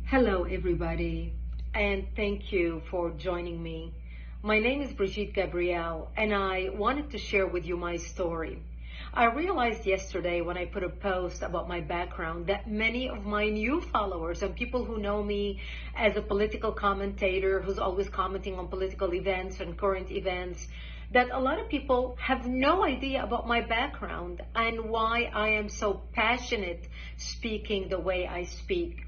Hello, everybody, and thank you for joining me. My name is Brigitte Gabrielle, and I wanted to share with you my story. I realized yesterday when I put a post about my background that many of my new followers and people who know me as a political commentator who's always commenting on political events and current events, that a lot of people have no idea about my background and why I am so passionate speaking the way I speak.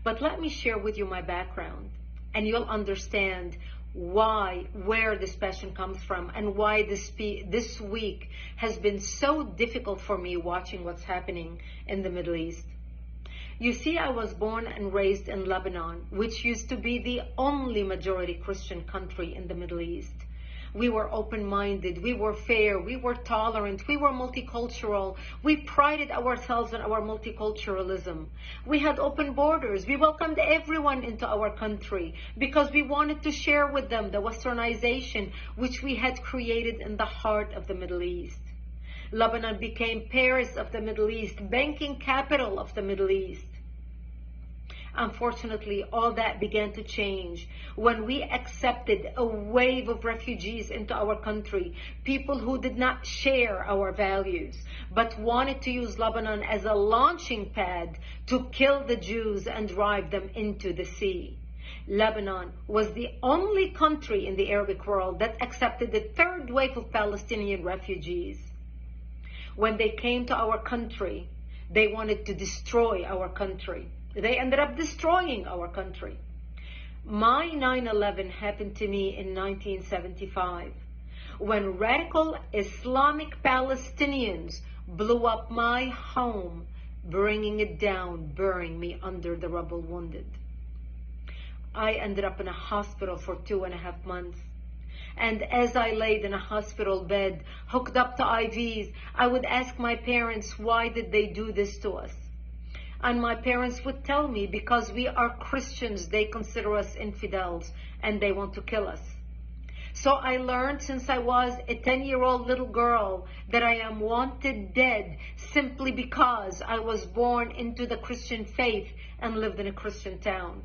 But let me share with you my background, and you'll understand where this passion comes from, and why this week has been so difficult for me watching what's happening in the Middle East. You see, I was born and raised in Lebanon, which used to be the only majority Christian country in the Middle East. We were open-minded, we were fair, we were tolerant, we were multicultural. We prided ourselves on our multiculturalism. We had open borders. We welcomed everyone into our country because we wanted to share with them the westernization which we had created in the heart of the Middle East. Lebanon became Paris of the Middle East, banking capital of the Middle East. Unfortunately, all that began to change when we accepted a wave of refugees into our country, people who did not share our values, but wanted to use Lebanon as a launching pad to kill the Jews and drive them into the sea. Lebanon was the only country in the Arabic world that accepted the third wave of Palestinian refugees. When they came to our country, they wanted to destroy our country. They ended up destroying our country. My 9/11 happened to me in 1975 when radical Islamic Palestinians blew up my home, bringing it down, burying me under the rubble wounded. I ended up in a hospital for 2.5 months. And as I laid in a hospital bed, hooked up to IVs, I would ask my parents, why did they do this to us? And my parents would tell me, because we are Christians, they consider us infidels and they want to kill us. So I learned since I was a 10-year-old little girl that I am wanted dead simply because I was born into the Christian faith and lived in a Christian town.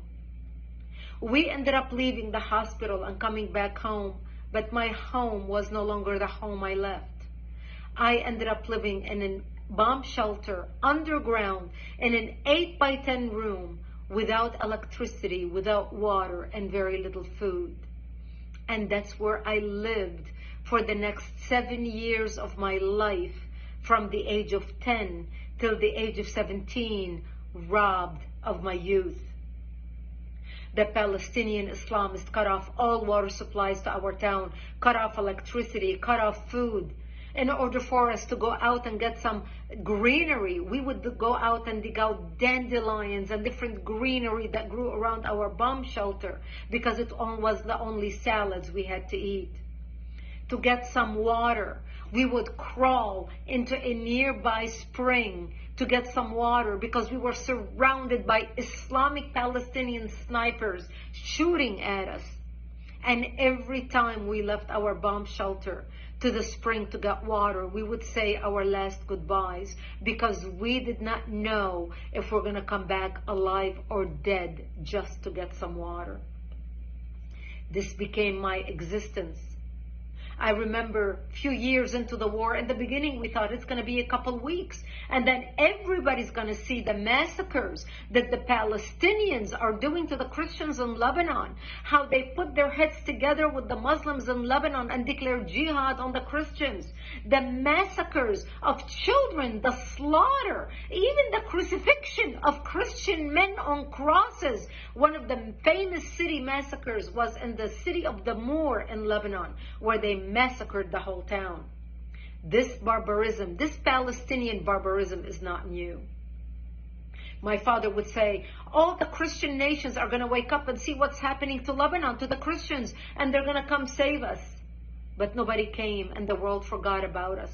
We ended up leaving the hospital and coming back home, but my home was no longer the home I left. I ended up living in a bomb shelter underground in an 8x10 room without electricity, without water, and very little food. And that's where I lived for the next 7 years of my life, from the age of 10 till the age of 17, robbed of my youth. The Palestinian Islamists cut off all water supplies to our town, cut off electricity, cut off food. In order for us to go out and get some greenery, we would go out and dig out dandelions and different greenery that grew around our bomb shelter because it was the only salads we had to eat. To get some water, we would crawl into a nearby spring to get some water because we were surrounded by Islamic Palestinian snipers shooting at us. And every time we left our bomb shelter to the spring to get water, we would say our last goodbyes because we did not know if we're going to come back alive or dead just to get some water. This became my existence. I remember a few years into the war, in the beginning we thought it's going to be a couple weeks, and then everybody's going to see the massacres that the Palestinians are doing to the Christians in Lebanon, how they put their heads together with the Muslims in Lebanon and declare jihad on the Christians, the massacres of children, the slaughter, even the crucifixion of Christian men on crosses. One of the famous city massacres was in the city of Damour in Lebanon, where they massacred the whole town. This barbarism, this Palestinian barbarism is not new. My father would say, all the Christian nations are going to wake up and see what's happening to Lebanon, to the Christians, and they're going to come save us. But nobody came, and the world forgot about us.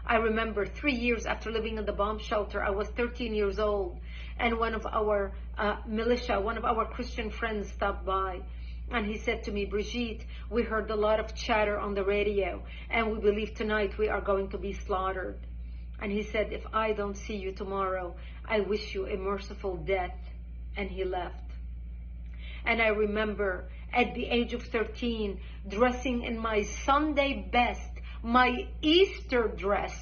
I remember 3 years after living in the bomb shelter, I was 13 years old, and one of our militia, one of our Christian friends stopped by. And he said to me, Brigitte, we heard a lot of chatter on the radio, and we believe tonight we are going to be slaughtered. And he said, if I don't see you tomorrow, I wish you a merciful death. and he left. And I remember at the age of 13, dressing in my Sunday best, my Easter dress,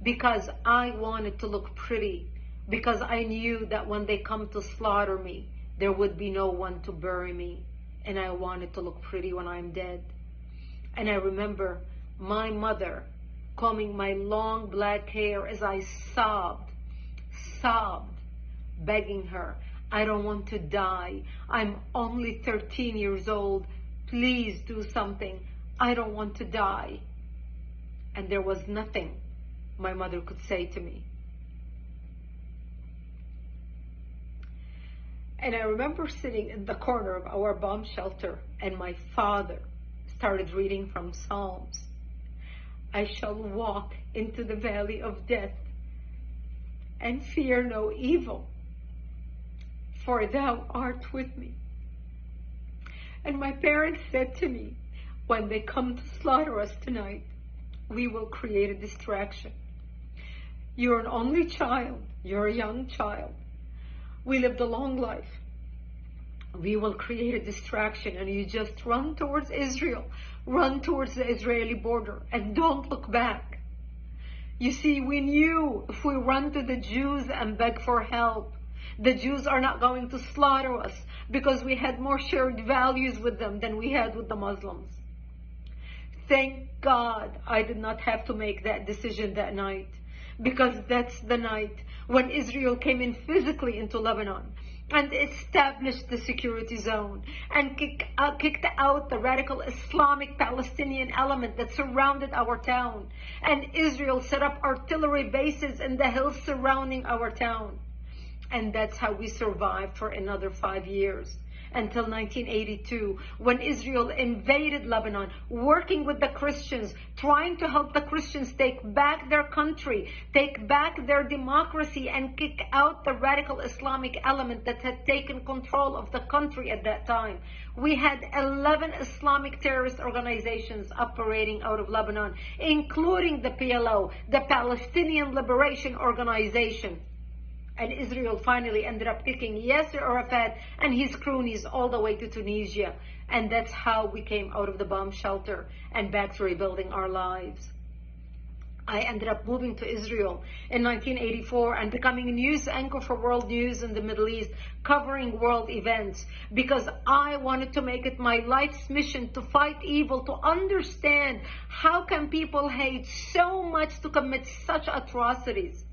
because I wanted to look pretty, because I knew that when they come to slaughter me, there would be no one to bury me, and I wanted to look pretty when I'm dead. And I remember my mother combing my long black hair as I sobbed, begging her, I don't want to die. I'm only 13 years old. Please do something. I don't want to die. And there was nothing my mother could say to me. And I remember sitting in the corner of our bomb shelter, and my father started reading from Psalms. I shall walk into the valley of death and fear no evil, for thou art with me. And my parents said to me, when they come to slaughter us tonight, we will create a distraction. You're an only child. You're a young child. We lived a long life. We will create a distraction, and you just run towards Israel. Run towards the Israeli border and don't look back. You see, we knew if we run to the Jews and beg for help, the Jews are not going to slaughter us, because we had more shared values with them than we had with the Muslims. Thank God I did not have to make that decision that night, because that's the night when Israel came in physically into Lebanon and established the security zone and kicked out the radical Islamic Palestinian element that surrounded our town. And Israel set up artillery bases in the hills surrounding our town. And that's how we survived for another 5 years, until 1982, when Israel invaded Lebanon, working with the Christians, trying to help the Christians take back their country, take back their democracy, and kick out the radical Islamic element that had taken control of the country at that time. We had 11 Islamic terrorist organizations operating out of Lebanon, including the PLO, the Palestinian Liberation Organization. And Israel finally ended up kicking Yasser Arafat and his cronies all the way to Tunisia. And that's how we came out of the bomb shelter and back to rebuilding our lives. I ended up moving to Israel in 1984 and becoming a news anchor for World News in the Middle East, covering world events, because I wanted to make it my life's mission to fight evil, to understand how can people hate so much to commit such atrocities.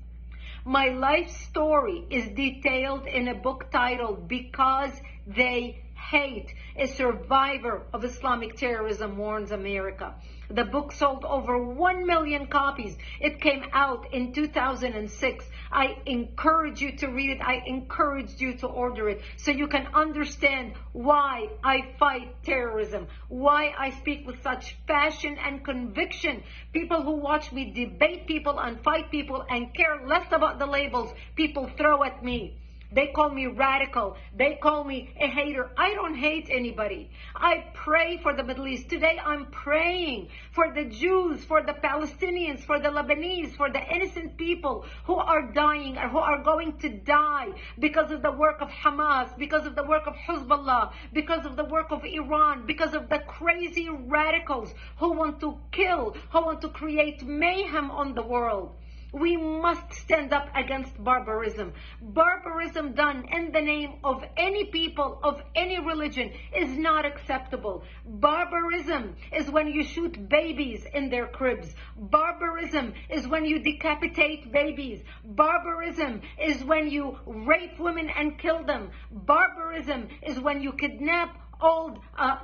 My life story is detailed in a book titled Because They Hate. A survivor of Islamic terrorism warns America. The book sold over 1 million copies. It came out in 2006. I encourage you to read it. I encourage you to order it so you can understand why I fight terrorism, why I speak with such passion and conviction. People who watch me debate people and fight people and care less about the labels people throw at me. They call me radical. They call me a hater. I don't hate anybody. I pray for the Middle East. Today I'm praying for the Jews, for the Palestinians, for the Lebanese, for the innocent people who are dying or who are going to die because of the work of Hamas, because of the work of Hezbollah, because of the work of Iran, because of the crazy radicals who want to kill, who want to create mayhem on the world. We must stand up against barbarism. Barbarism done in the name of any people, of any religion, is not acceptable. Barbarism is when you shoot babies in their cribs. Barbarism is when you decapitate babies. Barbarism is when you rape women and kill them. Barbarism is when you kidnap old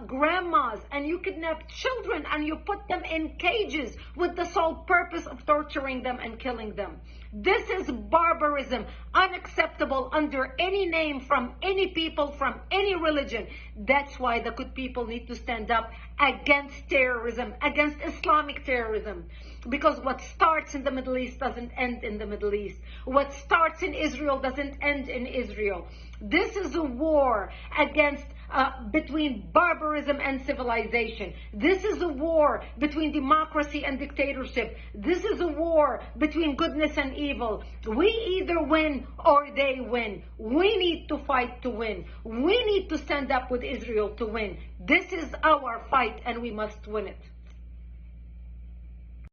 grandmas and you kidnap children and you put them in cages with the sole purpose of torturing them and killing them. This is barbarism, unacceptable under any name, from any people, from any religion. That's why the good people need to stand up against terrorism, against Islamic terrorism. Because what starts in the Middle East doesn't end in the Middle East. What starts in Israel doesn't end in Israel. This is a war against between barbarism and civilization. This is a war between democracy and dictatorship. This is a war between goodness and evil. We either win or they win. We need to fight to win. We need to stand up with Israel to win. This is our fight and we must win it.